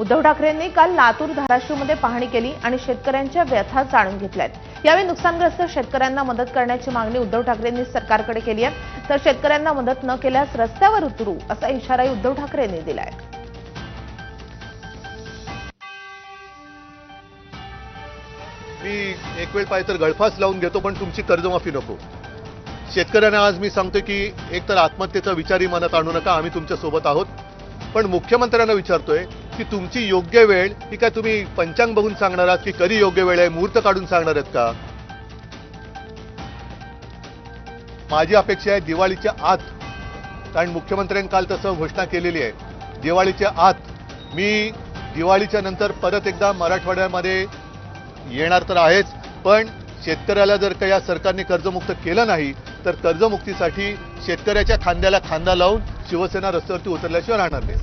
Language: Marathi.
उद्धव ठाकरेंनी काल लातूर धाराशिवमध्ये पाहणी केली आणि शेतकऱ्यांच्या व्यथा जाणून घेतल्यात। यावेळी नुकसानग्रस्त शेतकऱ्यांना मदत करण्याची मागणी उद्धव ठाकरेंनी सरकारकडे केली आहे। तर शेतकऱ्यांना मदत न केल्यास रस्त्यावर उतरू असा इशाराही उद्धव ठाकरेंनी दिलाय। मी एक वेळ पाहिजे तर गळफास लावून घेतो, पण तुमची कर्जमाफी नको। शेतकऱ्यांना आज मी सांगतो की एक तर आत्महत्येचा विचारही मनात आणू नका, आम्ही तुमच्या सोबत आहोत। पण मुख्यमंत्र्यांना विचारतोय की तुमची योग्य वेळ ही काय तुम्ही पंचांग बघून सांगणार आहात की कधी योग्य वेळ आहे, मुहूर्त काढून सांगणार आहेत का? माझी अपेक्षा आहे दिवाळीच्या आत, कारण मुख्यमंत्र्यांनी काल तसं घोषणा केलेली आहे, दिवाळीच्या आत मी दिवाळीच्या नंतर परत एकदा मराठवाड्यामध्ये येणार तर आहेच, पण शेतकऱ्याला जर का या सरकारने कर्जमुक्त केलं नाही तर कर्जमुक्तीसाठी शेतकऱ्याच्या खांद्याला खांदा लावून शिवसेना रस्त्यावरती उतरल्याशिवाय राहणार नाही।